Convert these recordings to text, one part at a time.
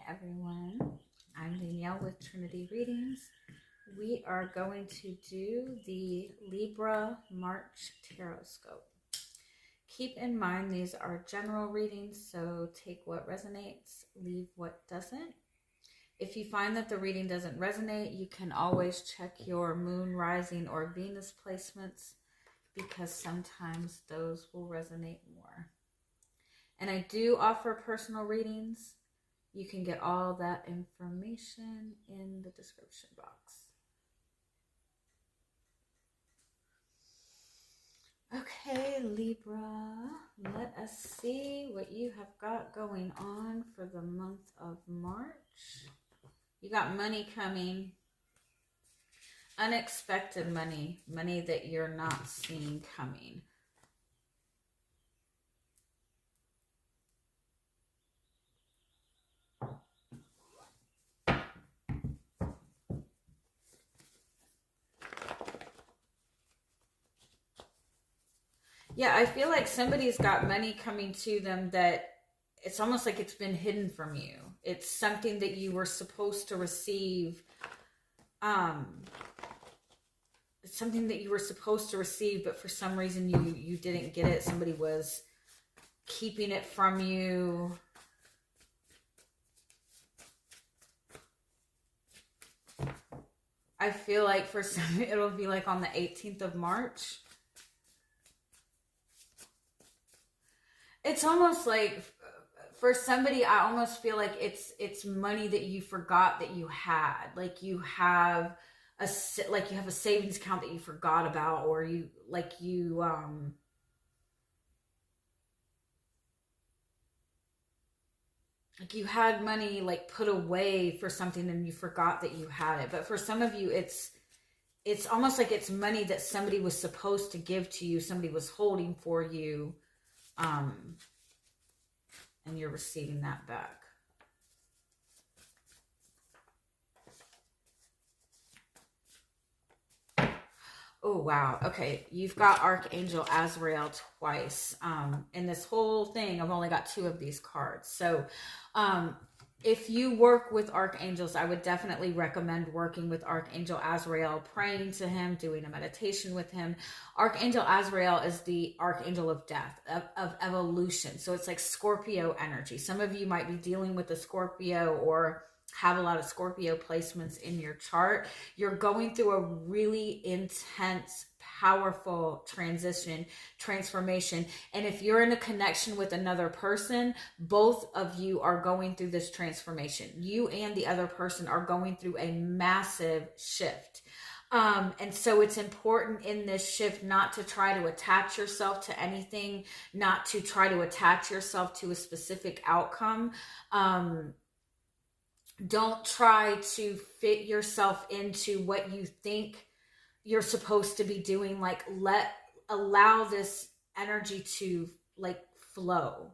everyone. I'm Danielle with Trinity Readings. We are going to do the Libra March Tarotscope. Keep in mind these are general readings, so take what resonates, leave what doesn't. If you find that the reading doesn't resonate, you can always check your moon, rising, or Venus placements because sometimes those will resonate more. And I do offer personal readings. You can get all that information in the description box. Okay, Libra, let us see what you have got going on for the month of March. You got money coming, unexpected money, money that you're not seeing coming. Yeah, I feel like somebody's got money coming to them that it's almost like it's been hidden from you. It's something that you were supposed to receive. It's something that you were supposed to receive, but for some reason you didn't get it. Somebody was keeping it from you. I feel like for some, it'll be like on the 18th of March. It's almost like for somebody, I almost feel like it's money that you forgot that you had. Like you have a savings account that you forgot about, or you had money like put away for something and you forgot that you had it. But for some of you, it's almost like it's money that somebody was supposed to give to you. Somebody was holding for you. And you're receiving that back. Oh, wow. Okay. You've got Archangel Azrael twice. In this whole thing, I've only got 2 of these cards. So, if you work with archangels, I would definitely recommend working with Archangel Azrael, praying to him, doing a meditation with him. Archangel Azrael is the archangel of death, of evolution. So it's like Scorpio energy. Some of you might be dealing with a Scorpio or have a lot of Scorpio placements in your chart. You're going through a really intense, powerful transformation. And if you're in a connection with another person, both of you are going through this transformation. You and the other person are going through a massive shift. And so it's important in this shift not to try to attach yourself to anything, not to try to attach yourself to a specific outcome. Don't try to fit yourself into what you think you're supposed to be doing. Like, allow this energy to like flow.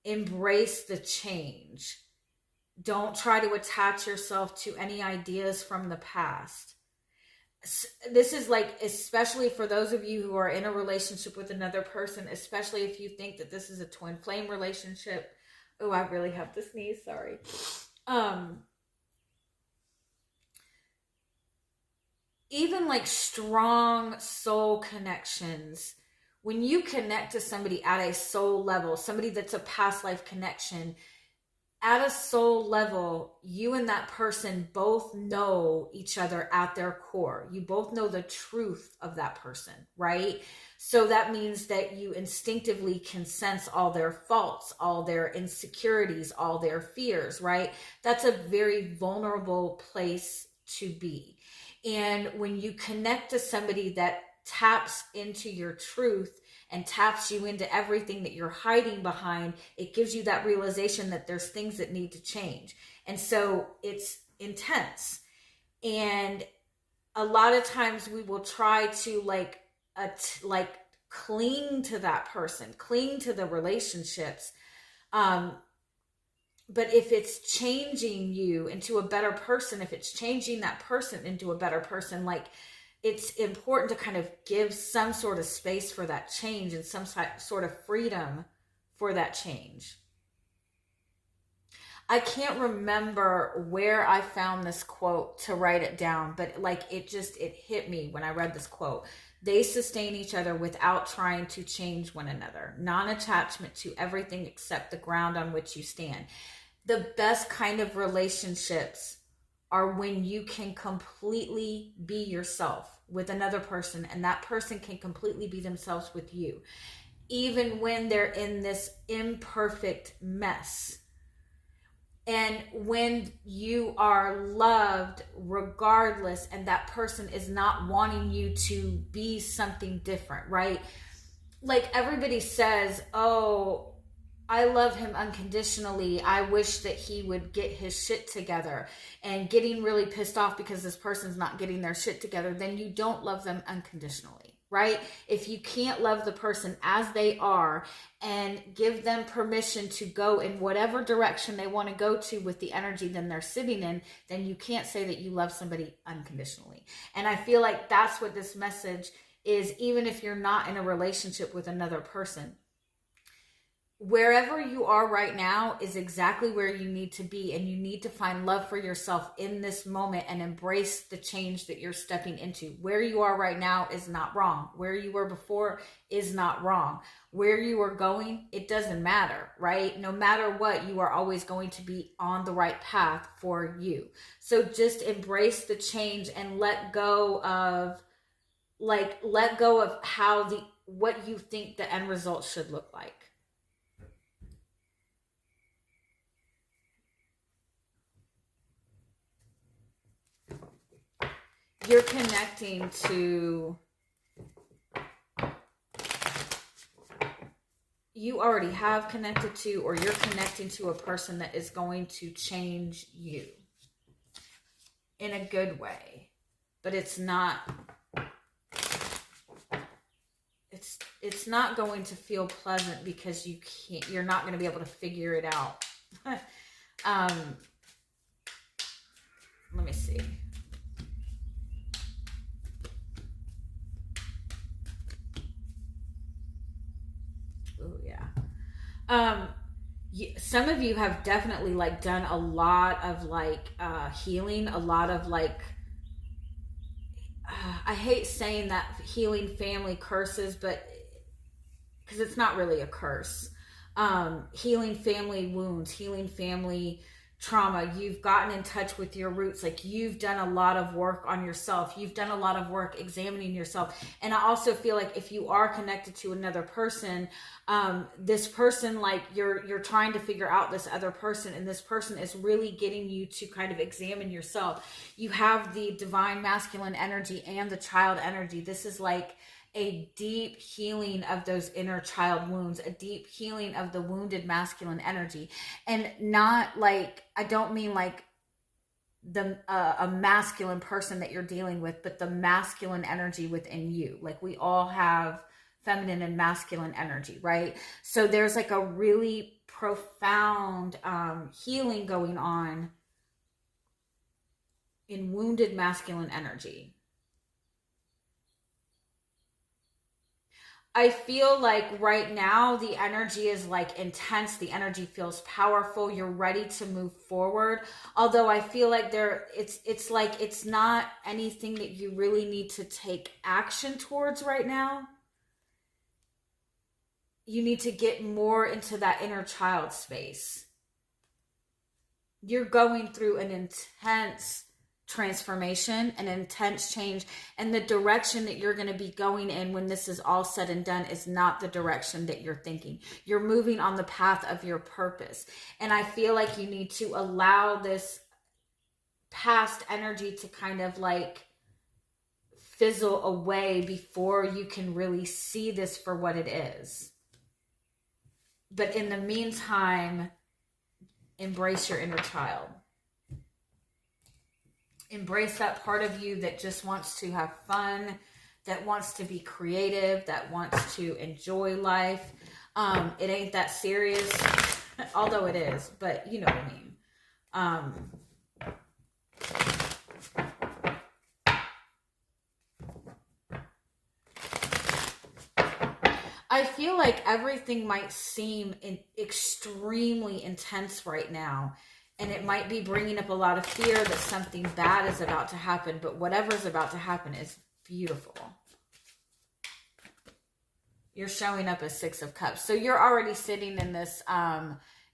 Embrace the change. Don't try to attach yourself to any ideas from the past. This is like, especially for those of you who are in a relationship with another person, especially if you think that this is a twin flame relationship. Oh, I really have to sneeze, sorry. Even like strong soul connections, when you connect to somebody at a soul level, somebody that's a past life connection, at a soul level, you and that person both know each other at their core. You both know the truth of that person, right? So that means that you instinctively can sense all their faults, all their insecurities, all their fears, right? That's a very vulnerable place to be. And when you connect to somebody that taps into your truth and taps you into everything that you're hiding behind, it gives you that realization that there's things that need to change. And so it's intense. And a lot of times we will try to like cling to that person, cling to the relationships. But if it's changing you into a better person, if it's changing that person into a better person, like, it's important to kind of give some sort of space for that change and some sort of freedom for that change. I can't remember where I found this quote to write it down, but like it hit me when I read this quote. They sustain each other without trying to change one another. Non-attachment to everything except the ground on which you stand. The best kind of relationships are when you can completely be yourself with another person, and that person can completely be themselves with you, even when they're in this imperfect mess. And when you are loved regardless, and that person is not wanting you to be something different, right? Like everybody says, oh, I love him unconditionally. I wish that he would get his shit together, and getting really pissed off because this person's not getting their shit together, then you don't love them unconditionally, right? If you can't love the person as they are and give them permission to go in whatever direction they want to go to with the energy then they're sitting in, then you can't say that you love somebody unconditionally. And I feel like that's what this message is, even if you're not in a relationship with another person. Wherever you are right now is exactly where you need to be, and you need to find love for yourself in this moment and embrace the change that you're stepping into. Where you are right now is not wrong. Where you were before is not wrong. Where you are going, it doesn't matter, right? No matter what, you are always going to be on the right path for you. So just embrace the change and let go of how what you think the end result should look like. You're connecting to, you already have connected to, or you're connecting to a person that is going to change you in a good way. But it's not going to feel pleasant because you're not going to be able to figure it out. Let me see. Oh yeah. Some of you have definitely like done a lot of like healing, a lot of like I hate saying that, healing family curses, but because it's not really a curse. Healing family wounds, healing family trauma. You've gotten in touch with your roots. Like you've done a lot of work on yourself. You've done a lot of work examining yourself. And I also feel like if you are connected to another person, this person, like you're trying to figure out this other person, and this person is really getting you to kind of examine yourself. You have the divine masculine energy and the child energy. This is like a deep healing of those inner child wounds, a deep healing of the wounded masculine energy. And not like, I don't mean like a masculine person that you're dealing with, but the masculine energy within you. Like we all have feminine and masculine energy, right? So there's like a really profound healing going on in wounded masculine energy. I feel like right now the energy is like intense. The energy feels powerful. You're ready to move forward. Although I feel like it's like it's not anything that you really need to take action towards right now. You need to get more into that inner child space. You're going through an intense transformation, an intense change, and the direction that you're going to be going in when this is all said and done is not the direction that you're thinking. You're moving on the path of your purpose, and I feel like you need to allow this past energy to kind of like fizzle away before you can really see this for what it is. But in the meantime, embrace your inner child. Embrace that part of you that just wants to have fun, that wants to be creative, that wants to enjoy life. It ain't that serious, although it is, but you know what I mean. I feel like everything might seem extremely intense right now. And it might be bringing up a lot of fear that something bad is about to happen, but whatever is about to happen is beautiful. You're showing up as Six of Cups. So you're already sitting in this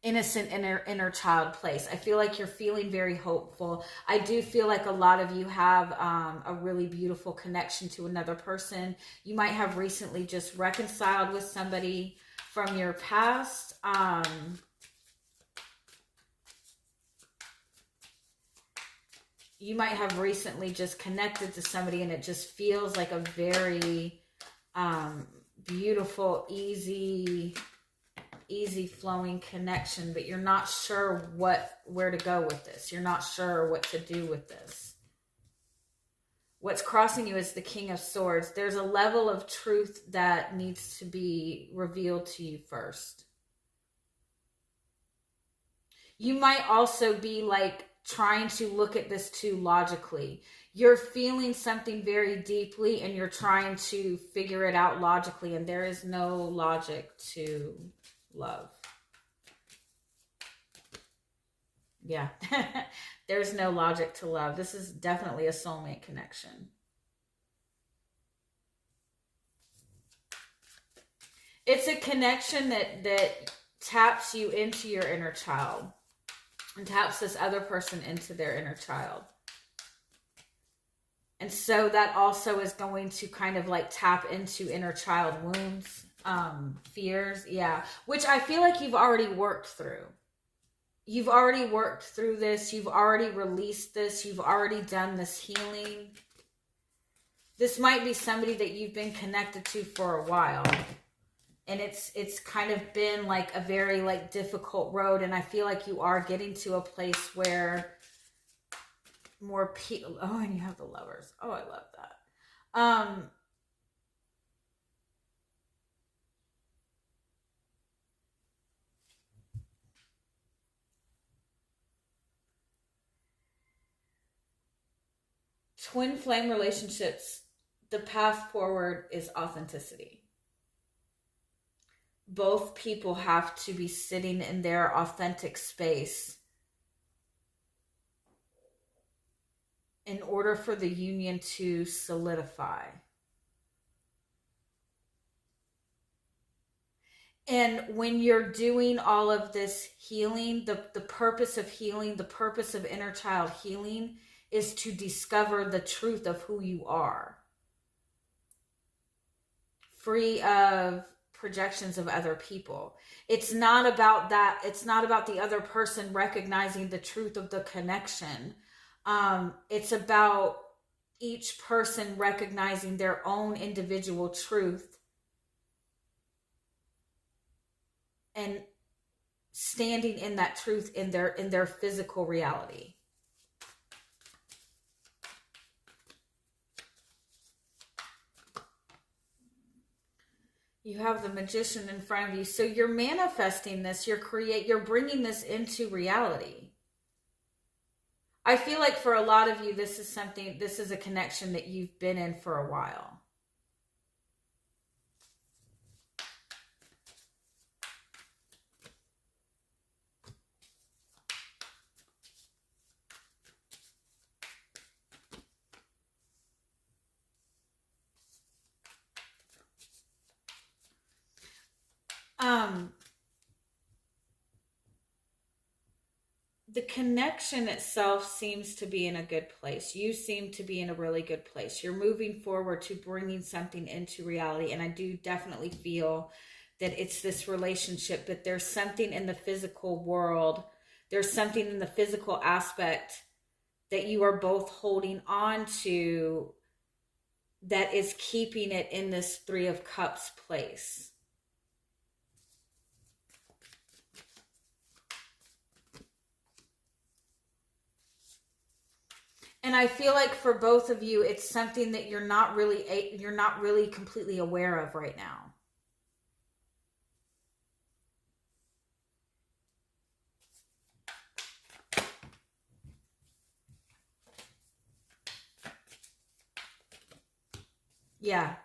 innocent inner child place. I feel like you're feeling very hopeful. I do feel like a lot of you have a really beautiful connection to another person. You might have recently just reconciled with somebody from your past. You might have recently just connected to somebody and it just feels like a very beautiful, easy flowing connection, but you're not sure where to go with this. You're not sure what to do with this. What's crossing you is the King of Swords. There's a level of truth that needs to be revealed to you first. You might also be like trying to look at this too logically. You're feeling something very deeply and you're trying to figure it out logically, and there is no logic to love. Yeah. There's no logic to love. This is definitely a soulmate connection. It's a connection that taps you into your inner child and taps this other person into their inner child. And so that also is going to kind of like tap into inner child wounds, fears, yeah, which I feel like you've already worked through. You've already worked through this. You've already released this. You've already done this healing. This might be somebody that you've been connected to for a while. And it's kind of been like a very like difficult road. And I feel like you are getting to a place where more people, oh, and you have the Lovers. Oh, I love that. Twin flame relationships, the path forward is authenticity. Both people have to be sitting in their authentic space in order for the union to solidify. And when you're doing all of this healing, the purpose of healing, the purpose of inner child healing is to discover the truth of who you are. Free of projections of other people. It's not about that. It's not about the other person recognizing the truth of the connection. It's about each person recognizing their own individual truth and standing in that truth in their physical reality. You have the Magician in front of you. So you're manifesting this, you're bringing this into reality. I feel like for a lot of you, this is a connection that you've been in for a while. The connection itself seems to be in a good place. You seem to be in a really good place. You're moving forward to bringing something into reality. And I do definitely feel that it's this relationship, but there's something in the physical world. There's something in the physical aspect that you are both holding on to that is keeping it in this Three of Cups place. And I feel like for both of you, it's something that you're not really completely aware of right now. Yeah,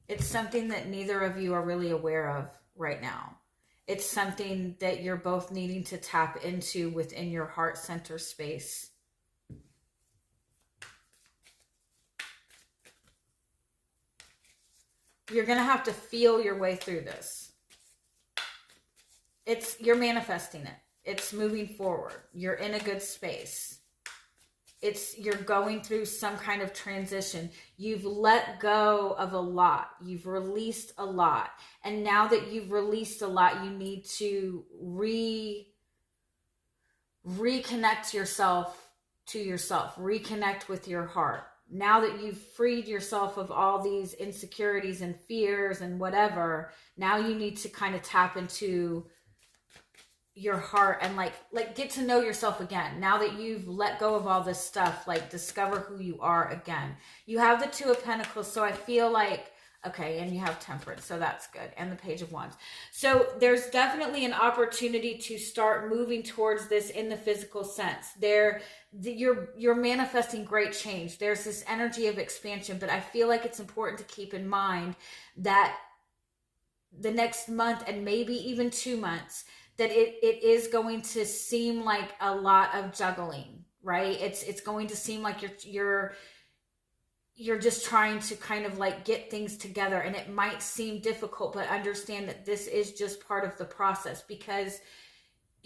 it's something that neither of you are really aware of right now. It's something that you're both needing to tap into within your heart center space. You're going to have to feel your way through this. You're manifesting it. It's moving forward. You're in a good space. You're going through some kind of transition. You've let go of a lot. You've released a lot. And now that you've released a lot, you need to reconnect yourself to yourself. Reconnect with your heart. Now that you've freed yourself of all these insecurities and fears and whatever, now you need to kind of tap into your heart and like get to know yourself again. Now that you've let go of all this stuff, like discover who you are again. You have the Two of Pentacles, so I feel like, okay, and you have Temperance, so that's good, and the Page of Wands. So there's definitely an opportunity to start moving towards this in the physical sense. You're manifesting great change. There's this energy of expansion, but I feel like it's important to keep in mind that the next month and maybe even 2 months, that it is going to seem like a lot of juggling, right? It's going to seem like you're just trying to kind of like get things together, and it might seem difficult, but understand that this is just part of the process, because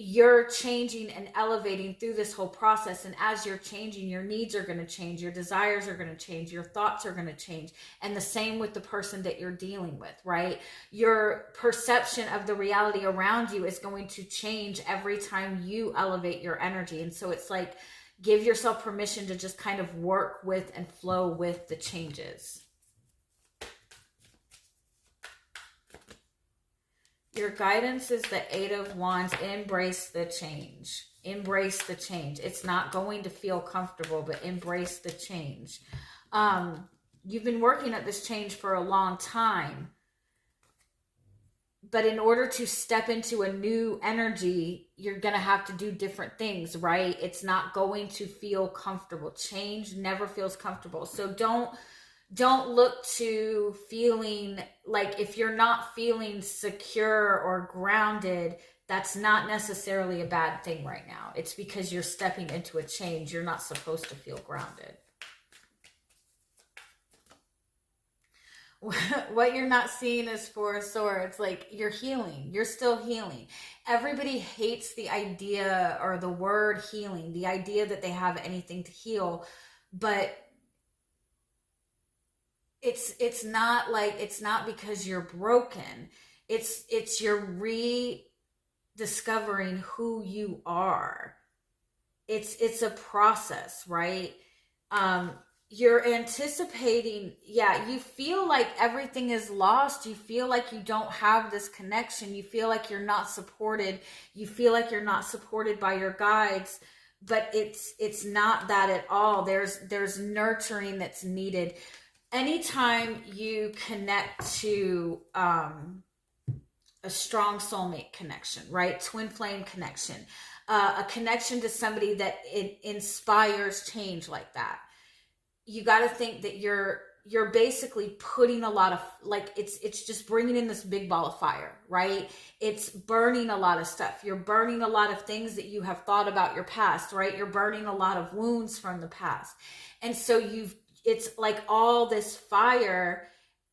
you're changing and elevating through this whole process. And as you're changing, your needs are going to change, your desires are going to change, your thoughts are going to change. And the same with the person that you're dealing with, right? Your perception of the reality around you is going to change every time you elevate your energy. And so it's like, give yourself permission to just kind of work with and flow with the changes. Your guidance is the Eight of Wands. Embrace the change. Embrace the change. It's not going to feel comfortable, but embrace the change. You've been working at this change for a long time. But in order to step into a new energy, you're going to have to do different things, right? It's not going to feel comfortable. Change never feels comfortable. So don't look to feeling like, if you're not feeling secure or grounded, that's not necessarily a bad thing right now. It's because you're stepping into a change. You're not supposed to feel grounded. What you're not seeing is Four of Swords. Like, you're healing. You're still healing. Everybody hates the idea or the word healing, the idea that they have anything to heal, but it's not because you're broken. It's you're rediscovering who you are. It's a process, right? You're anticipating, you feel like everything is lost. You feel like you don't have this connection. You feel like you're not supported. You feel like you're not supported by your guides, but it's not that at all. There's nurturing that's needed. Anytime you connect to a strong soulmate connection, right? Twin flame connection, a connection to somebody that it inspires change like that. You got to think that you're basically putting a lot of, like, it's just bringing in this big ball of fire, right? It's burning a lot of stuff. You're burning a lot of things that you have thought about your past, right? You're burning a lot of wounds from the past. And so it's like all this fire,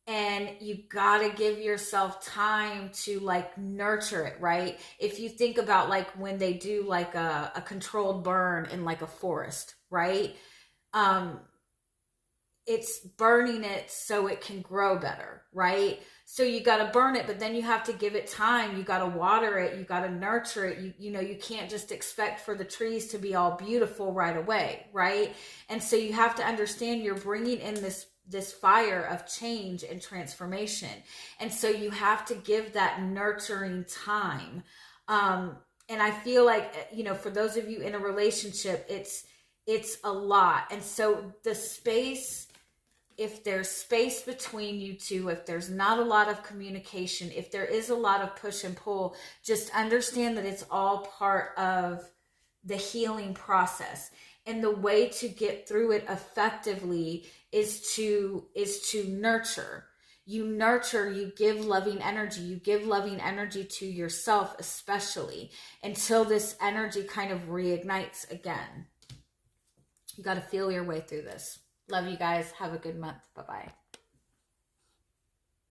and you gotta give yourself time to like nurture it, right? If you think about like when they do like a controlled burn in like a forest, right? It's burning it so it can grow better, right? So you got to burn it, but then you have to give it time. You got to water it. You got to nurture it. You can't just expect for the trees to be all beautiful right away, right? And so you have to understand you're bringing in this fire of change and transformation. And so you have to give that nurturing time. And I feel like, for those of you in a relationship, it's a lot. And so the space, if there's space between you two, if there's not a lot of communication, if there is a lot of push and pull, just understand that it's all part of the healing process. And the way to get through it effectively is to nurture. You nurture, you give loving energy. You give loving energy to yourself, especially, until this energy kind of reignites again. You got to feel your way through this. Love you guys. Have a good month. Bye-bye.